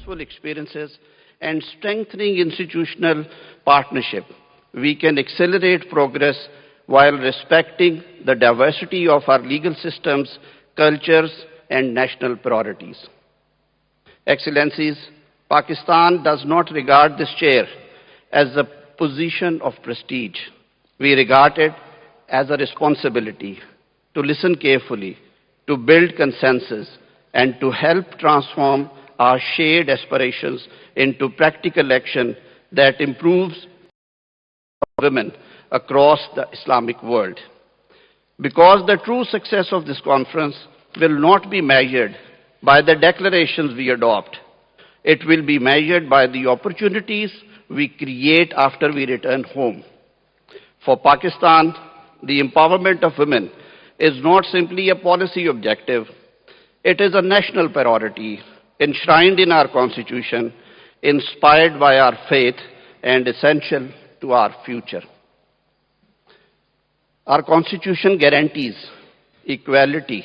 successful experiences and strengthening institutional partnership, we can accelerate progress while respecting the diversity of our legal systems, cultures, and national priorities. Excellencies, Pakistan does not regard this chair as a position of prestige. We regard it as a responsibility to listen carefully, to build consensus, and to help transform our shared aspirations into practical action that improves women across the Islamic world. Because the true success of this conference will not be measured by the declarations we adopt. It will be measured by the opportunities we create after we return home. For Pakistan, the empowerment of women is not simply a policy objective. It is a national priority enshrined in our Constitution, inspired by our faith, and essential to our future. Our Constitution guarantees equality,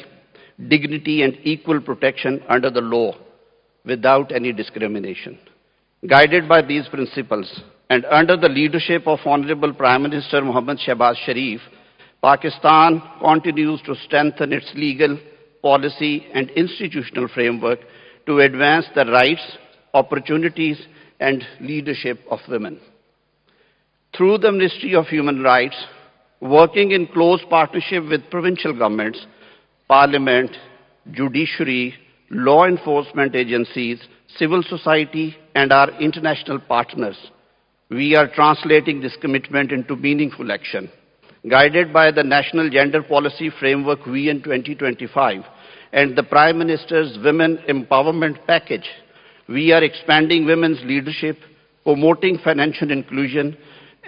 dignity, and equal protection under the law without any discrimination. Guided by these principles and under the leadership of Honorable Prime Minister Mohammad Shehbaz Sharif, Pakistan continues to strengthen its legal, policy, and institutional framework to advance the rights, opportunities, and leadership of women. Through the Ministry of Human Rights, working in close partnership with provincial governments, Parliament, judiciary, law enforcement agencies, civil society, and our international partners, we are translating this commitment into meaningful action. Guided by the National Gender Policy Framework Vision 2025 and the Prime Minister's Women Empowerment Package, we are expanding women's leadership, promoting financial inclusion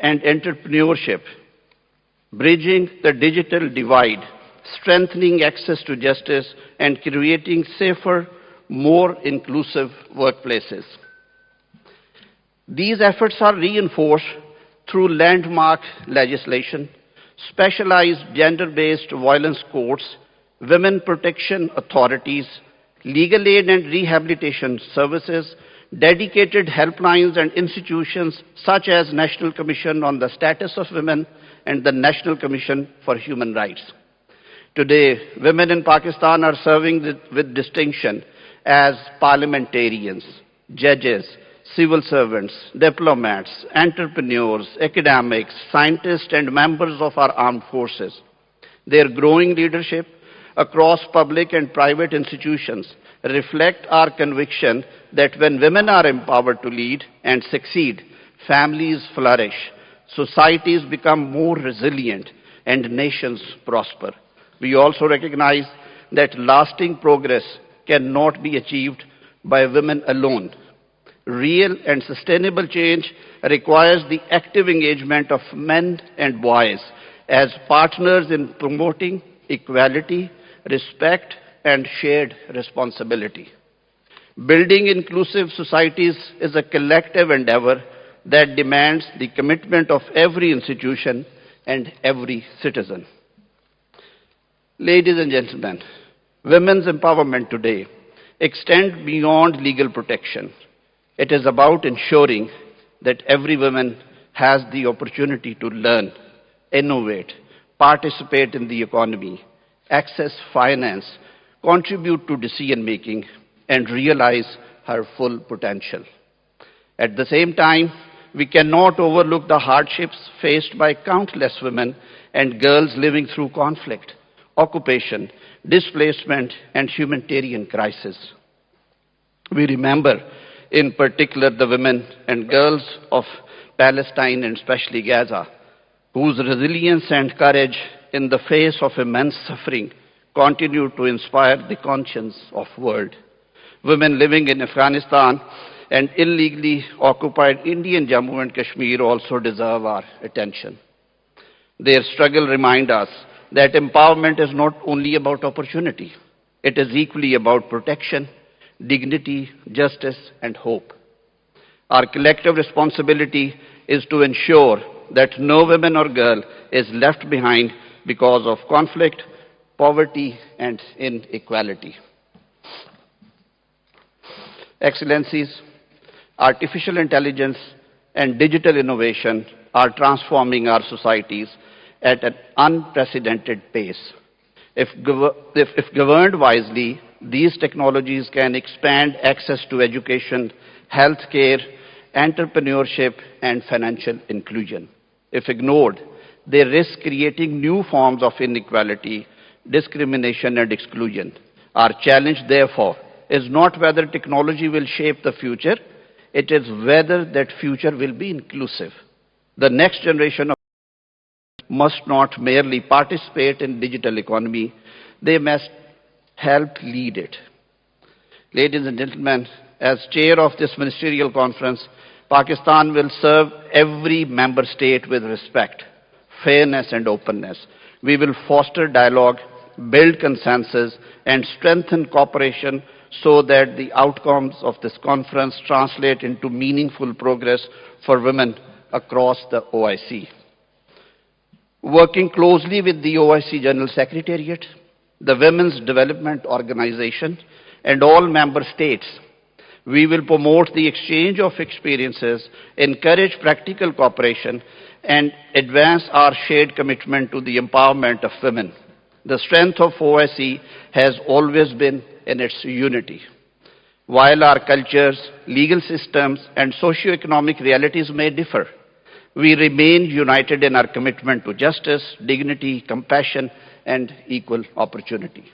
and entrepreneurship, bridging the digital divide, strengthening access to justice, and creating safer, more inclusive workplaces. These efforts are reinforced through landmark legislation, specialized gender-based violence courts, women protection authorities, legal aid and rehabilitation services, dedicated helplines and institutions such as National Commission on the Status of Women and the National Commission for Human Rights. Today, women in Pakistan are serving with distinction as parliamentarians, judges, civil servants, diplomats, entrepreneurs, academics, scientists, and members of our armed forces. Their growing leadership across public and private institutions reflect our conviction that when women are empowered to lead and succeed, families flourish, societies become more resilient, and nations prosper. We also recognize that lasting progress cannot be achieved by women alone. Real and sustainable change requires the active engagement of men and boys as partners in promoting equality, respect, and shared responsibility. Building inclusive societies is a collective endeavor that demands the commitment of every institution and every citizen. Ladies and gentlemen, women's empowerment today extends beyond legal protection. It is about ensuring that every woman has the opportunity to learn, innovate, participate in the economy, access finance, contribute to decision-making, and realize her full potential. At the same time, we cannot overlook the hardships faced by countless women and girls living through conflict, occupation, displacement, and humanitarian crisis. We remember, in particular, the women and girls of Palestine and especially Gaza, whose resilience and courage in the face of immense suffering continue to inspire the conscience of the world. Women living in Afghanistan and illegally occupied Indian Jammu and Kashmir also deserve our attention. Their struggle reminds us that empowerment is not only about opportunity, it is equally about protection, dignity, justice, and hope. Our collective responsibility is to ensure that no woman or girl is left behind because of conflict, poverty, and inequality. Excellencies, artificial intelligence and digital innovation are transforming our societies at an unprecedented pace. If governed wisely, these technologies can expand access to education, healthcare, entrepreneurship, and financial inclusion. If ignored, they risk creating new forms of inequality, discrimination, and exclusion. Our challenge, therefore, is not whether technology will shape the future, it is whether that future will be inclusive. The next generation of must not merely participate in digital economy, they must help lead it. Ladies and gentlemen, as chair of this ministerial conference, Pakistan will serve every member state with respect, fairness and openness. We will foster dialogue, build consensus and strengthen cooperation so that the outcomes of this conference translate into meaningful progress for women across the OIC. Working closely with the OIC General Secretariat, the Women's Development Organization, and all member states, we will promote the exchange of experiences, encourage practical cooperation, and advance our shared commitment to the empowerment of women. The strength of OIC has always been in its unity. While our cultures, legal systems, and socio-economic realities may differ, we remain united in our commitment to justice, dignity, compassion, and equal opportunity.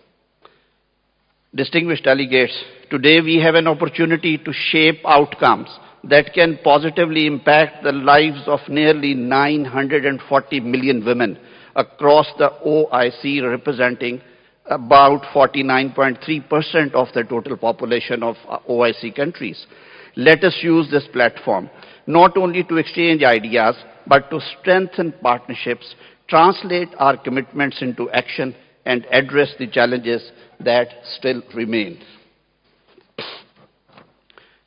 Distinguished delegates, today we have an opportunity to shape outcomes that can positively impact the lives of nearly 940 million women across the OIC, representing about 49.3% of the total population of OIC countries. Let us use this platform not only to exchange ideas, but to strengthen partnerships, translate our commitments into action, and address the challenges that still remain.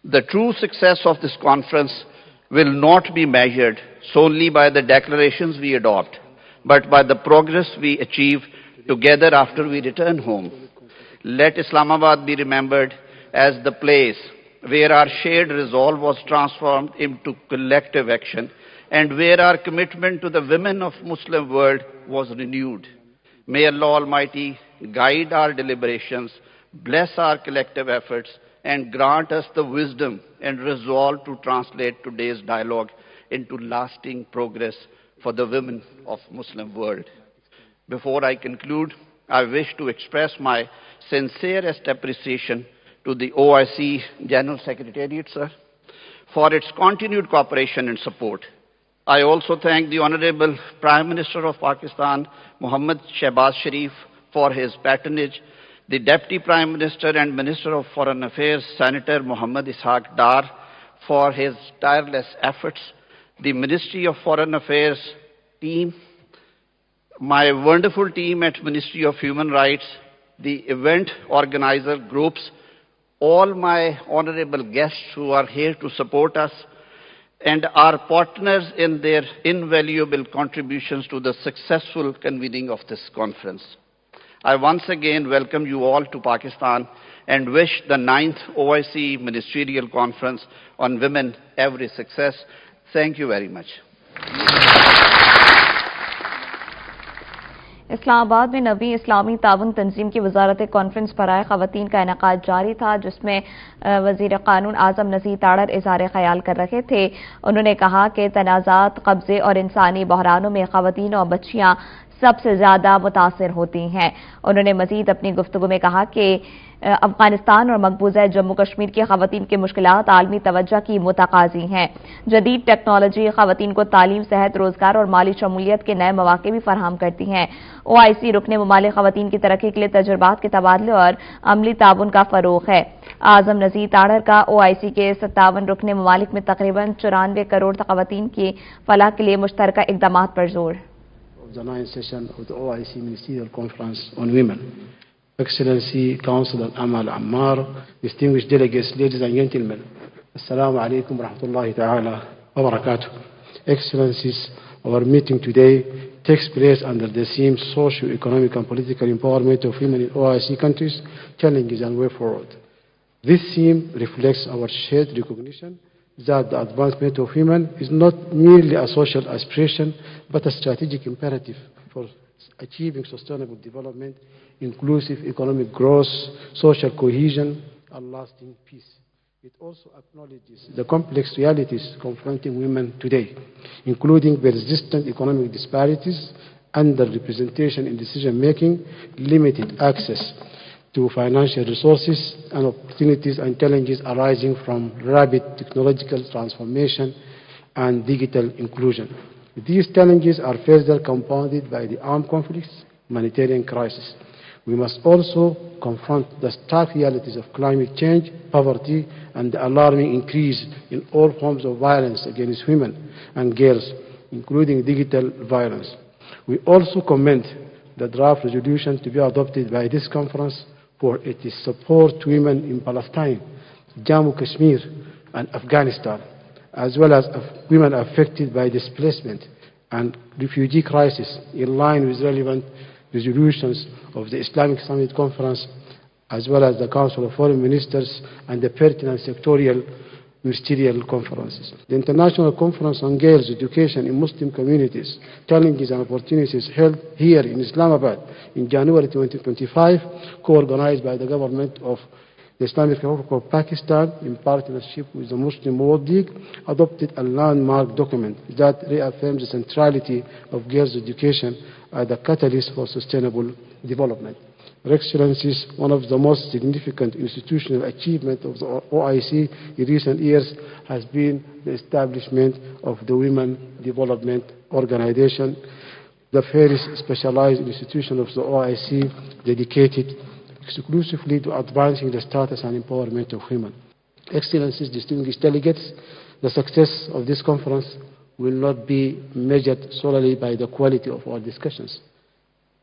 The true success of this conference will not be measured solely by the declarations we adopt, but by the progress we achieve together after we return home. Let Islamabad be remembered as the place where our shared resolve was transformed into collective action and where our commitment to the women of Muslim world was renewed. May Allah Almighty guide our deliberations, bless our collective efforts, and grant us the wisdom and resolve to translate today's dialogue into lasting progress for the women of Muslim world. Before I conclude, I wish to express my sincerest appreciation to the OIC General Secretariat, sir, for its continued cooperation and support. I also thank the Honorable Prime Minister of Pakistan, Mohammad Shehbaz Sharif, for his patronage, the Deputy Prime Minister and Minister of Foreign Affairs, Senator Mohammad Ishaq Dar, for his tireless efforts, the Ministry of Foreign Affairs team, my wonderful team at Ministry of Human Rights, the event organizer groups, all my honorable guests who are here to support us, and our partners in their invaluable contributions to the successful convening of this conference. I once again welcome you all to Pakistan and wish the 9th OIC Ministerial Conference on Women every success. Thank you very much. Islamabad में नवी इस्लामी ताउन तंजीम की वजारत conference बराए ख़वातीन का इनेकाद जारी था, जिसमें वज़ीर क़ानून आज़म नज़ीर ताड़र इज़हार ख़याल कर रहे थे। उन्होंने कहा कि तनाज़ात, कब्ज़े और इंसानी बहरानों में ख़वातीन और बच्चियां सबसे ज़्यादा मुतासिर होती हैं। उन्होंने मज़ीद अपनी गुफ्तगू में कहा कि अफगानिस्तान और मकबूजा जम्मू कश्मीर की ख़वातीन की मुश्किलात आलमी तवज्जो की मुतकाज़ी हैं। जदीद टेक्नोलॉजी ख़वातीन को तालीम, सेहत, रोजगार और माली शमूलियत के नए मौके भी फराहम करती हैं। OIC रुकने ममालिक ख़वातीन की तरक्की के लिए तजुर्बात के तबादले और अमली ताउन का फ़रोग़ है। आज़म नज़ीर ताड़र का OIC के 57 रुकने ममालिक में तकरीबन 94 करोड़ ख़वातीन की फलाह के लिए मुश्तरका इक़दामात पर जोर। The 9th session of the OIC Ministerial Conference on Women. Excellency, Councillor Amal Ammar, distinguished delegates, ladies and gentlemen, Assalamu alaikum wa rahmatullahi ta'ala wa barakatuh. Excellencies, our meeting today takes place under the theme Socio-Economic and Political Empowerment of Women in OIC countries, Challenges and Way Forward. This theme reflects our shared recognition that the advancement of women is not merely a social aspiration, but a strategic imperative for achieving sustainable development, inclusive economic growth, social cohesion, and lasting peace. It also acknowledges the complex realities confronting women today, including persistent economic disparities, underrepresentation in decision-making, limited access to financial resources, and opportunities and challenges arising from rapid technological transformation and digital inclusion. These challenges are further compounded by the armed conflicts, humanitarian crisis. We must also confront the stark realities of climate change, poverty, and the alarming increase in all forms of violence against women and girls, including digital violence. We also commend the draft resolution to be adopted by this conference for its support to women in Palestine, Jammu Kashmir, and Afghanistan, as well as women affected by displacement and refugee crisis, in line with relevant resolutions of the Islamic Summit Conference, as well as the Council of Foreign Ministers and the pertinent sectorial ministerial conferences. The International Conference on Girls' Education in Muslim Communities, Challenges and Opportunities, held here in Islamabad in January 2025, co-organized by the government of the Islamic Republic of Pakistan in partnership with the Muslim World League, adopted a landmark document that reaffirms the centrality of girls' education as a catalyst for sustainable development. Your Excellencies, one of the most significant institutional achievements of the OIC in recent years has been the establishment of the Women Development Organization, the first specialized institution of the OIC dedicated exclusively to advancing the status and empowerment of women. Excellencies, distinguished delegates, the success of this conference will not be measured solely by the quality of our discussions,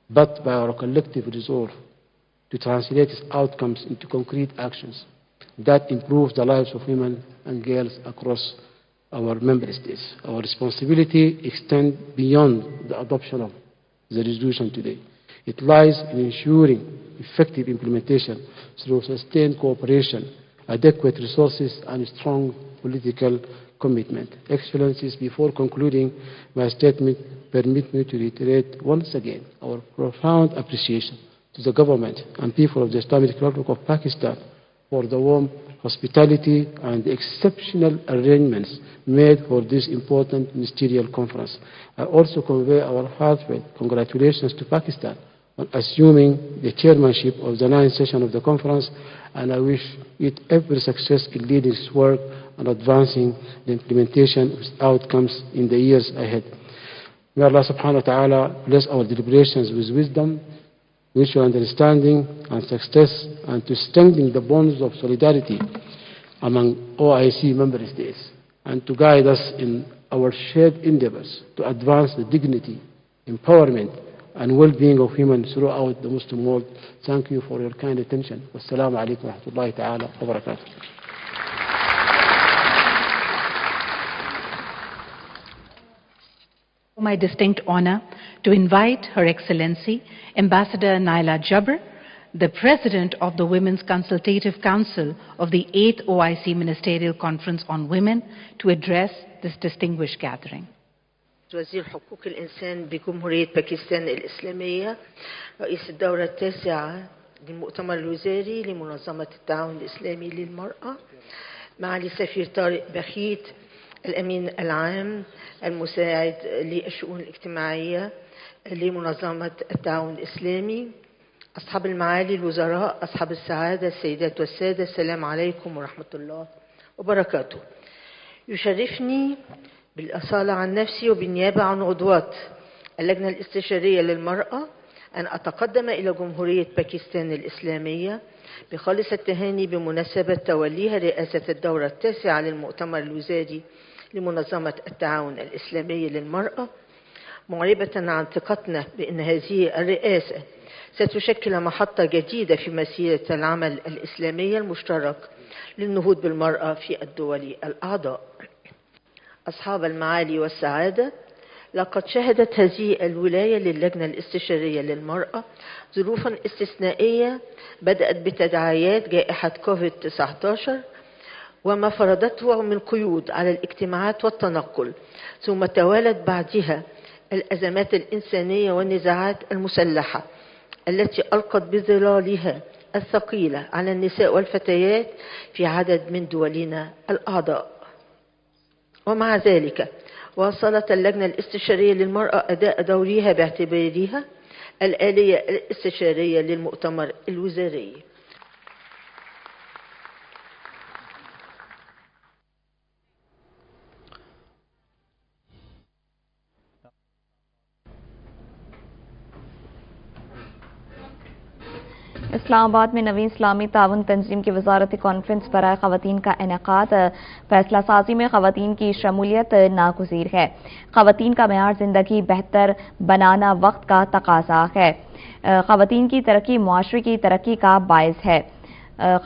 but by our collective resolve to translate its outcomes into concrete actions that improve the lives of women and girls across our member states. Our responsibility extends beyond the adoption of the resolution today. It lies in ensuring effective implementation through sustained cooperation, adequate resources, and strong political commitment. Excellencies, before concluding my statement, permit me to reiterate once again our profound appreciation to the government and people of the Islamic Republic of Pakistan for the warm hospitality and the exceptional arrangements made for this important ministerial conference. I also convey our heartfelt congratulations to Pakistan on assuming the chairmanship of the 9th session of the conference, and I wish it every success in leading its work and advancing the implementation of its outcomes in the years ahead. May Allah subhanahu wa ta'ala bless our deliberations with wisdom, mutual understanding, and success, and to strengthen the bonds of solidarity among OIC member states, and to guide us in our shared endeavors to advance the dignity, empowerment, and well-being of women throughout the Muslim world. Thank you for your kind attention. Wassalamu alaikum wa rahmatullahi ta'ala wa barakatuh. My distinct honor to invite Her Excellency Ambassador Naila Jabr, the President of the Women's Consultative Council of the 8th OIC Ministerial Conference on Women, to address this distinguished gathering. وزير حقوق الإنسان بجمهورية باكستان الإسلامية، رئيس الدورة التاسعة للمؤتمر الوزاري لمنظمة التعاون الإسلامي للمرأة، معالي سفير طارق بخيت، الأمين العام المساعد للشؤون الاجتماعية لمنظمة التعاون الإسلامي، أصحاب المعالي الوزراء، أصحاب السعادة، السيدات والسادة، السلام عليكم ورحمة الله وبركاته. يشرفني بالأصالة عن نفسي وبالنيابة عن عضوات اللجنة الاستشارية للمرأة أن أتقدم إلى جمهورية باكستان الإسلامية بخالص التهاني بمناسبة توليها رئاسة الدورة التاسعة للمؤتمر الوزاري لمنظمة التعاون الإسلامي للمرأة، معربة عن ثقتنا بأن هذه الرئاسة ستشكل محطة جديدة في مسيرة العمل الإسلامي المشترك للنهوض بالمرأة في الدول الأعضاء. أصحاب المعالي والسعادة، لقد شهدت هذه الولاية للجنة الاستشارية للمرأة ظروفا استثنائية بدأت بتداعيات جائحة كوفيد-19 وما فرضته من قيود على الاجتماعات والتنقل، ثم توالت بعدها الأزمات الإنسانية والنزاعات المسلحة التي ألقت بظلالها الثقيلة على النساء والفتيات في عدد من دولنا الأعضاء. ومع ذلك واصلت اللجنة الاستشارية للمرأة أداء دورها باعتبارها الآلية الاستشارية للمؤتمر الوزاري. Islamabad में नवीं इस्लामी ताउन तंजीम की वजारती conference बराए खवातीन का इनेकाद। फैसला साजी में खवातीन की शमूलियत नागुज़ीर है। खवातीन का मेयार जिंदगी बेहतर बनाना वक्त का तकाजा है। खवातीन की तरक्की मुआशरे की तरक्की का बायस है।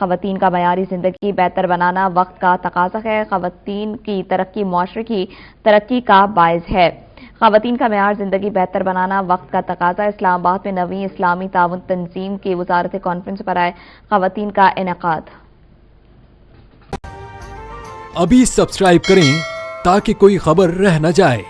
खवातीन का मयारी जिंदगी बेहतर बनाना वक्त का तकाजा है। खवातीन की तरक्की मुआशरे की तरक्की का बायस है। खवातीन का मेयार जिंदगी बेहतर बनाना वक्त का तकाजा। इस्लामाबाद में नवीं इस्लामी ताउन तंजीम की वजारती कॉन्फ्रेंस पर आए खवातीन का इनेकाद। अभी सब्सक्राइब करें ताकि कोई खबर रह न जाए।